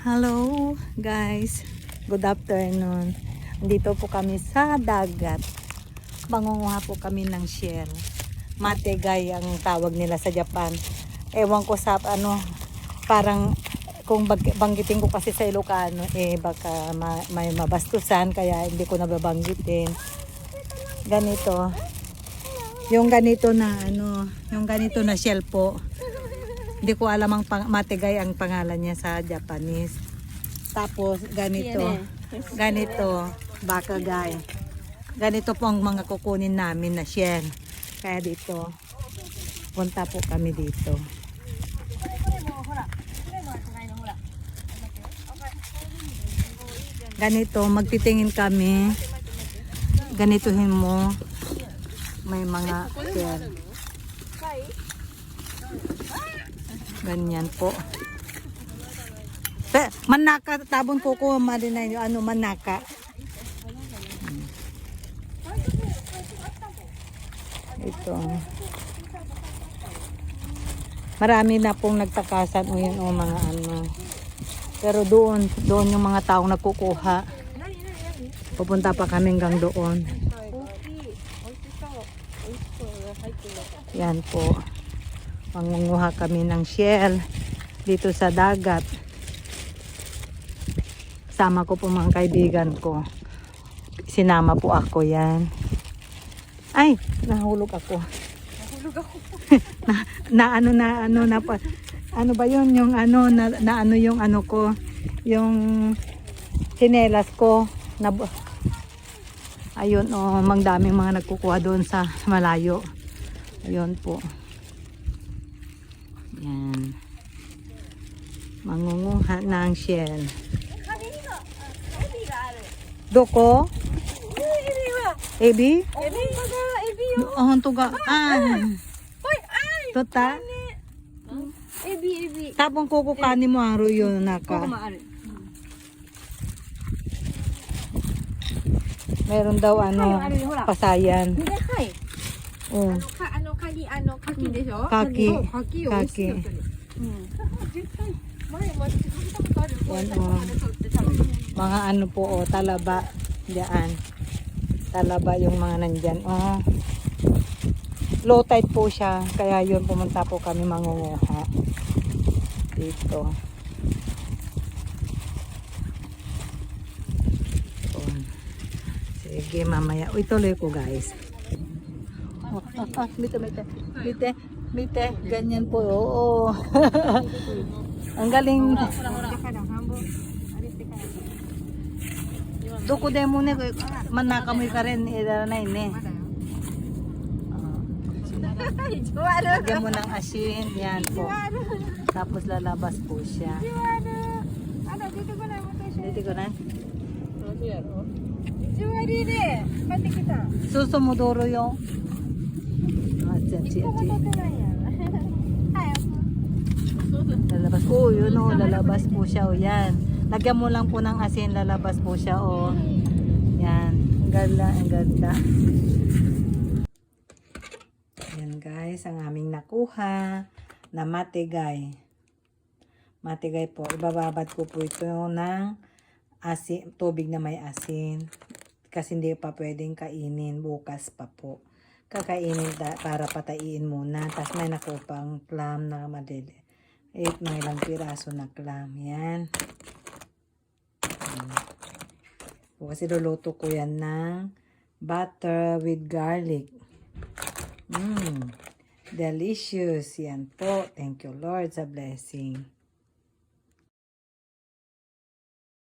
Hello guys, good afternoon. Dito po kami sa dagat. Mangunguha po kami ng shell. Mategay ang tawag nila sa Japan. Ewan ko sa parang kung banggitin ko kasi sa Ilocano baka may mabastusan, kaya hindi ko nababanggitin. Ganito. Yung ganito na shell po. Hindi ko alam ang mategay ang pangalan niya sa Japanese. Tapos ganito bakagay. Ganito po ang mga kukunin namin na shell. Kaya dito, punta po kami dito. Ganito, magtitingin kami. Ganituhin mo. May mga shell. Ganyan po. Manaka, tabon ko marinay manaka. Ito. Marami na pong nagtakasan mga Pero doon yung mga taong nagkukuha. Pupunta pa kami hanggang doon. Yan po. Mangunguha kami ng shell dito sa dagat. Sama ko po mga kaibigan ko. Sinama po ako yan. Ay, nahulog ako. Ano ba yun? Yung yung ko. Yung sinelas ko. Ayun mang daming mga nagkukuha doon sa malayo. Ayun po. Yan. Mangunguha ng shell. Doko? Ebi? Honto ga. Tota? Ebi. Tapong kukukanin mo ang ruyo naka. Meron daw pasayan. Oh. Kaki de shou? Kaki. Kaki. Mga po talaba diyan. Talaba yung mga nandyan. Low tide po siya, kaya yun pumunta po kami mangunguha dito. Sige, mamaya. Ituloy ko guys. Mite. Ganyan po. Oo. Ang galing. Doko demo ne manaka mo ka rin idaranay ne. Lagyan mo ng asin. Yan po. Tapos lalabas po siya. Dito ko na. Susumudoro yung lalabas. Yun lalabas po siya. Yan. Lagyan mo lang po ng asin, lalabas po siya. Yan. Ang ganda. Yan guys, ang aming nakuha na mategay. Mategay po. Ibababad ko po ito ng asin, tubig na may asin. Kasi hindi pa pwedeng kainin. Bukas pa po. Kakainin para pataiin muna. Tapos may nakupang clam na madali. Mga ilang piraso na clam. Yan. Kasi luluto ko yan ng butter with garlic. Delicious. Yan po. Thank you Lord sa blessing.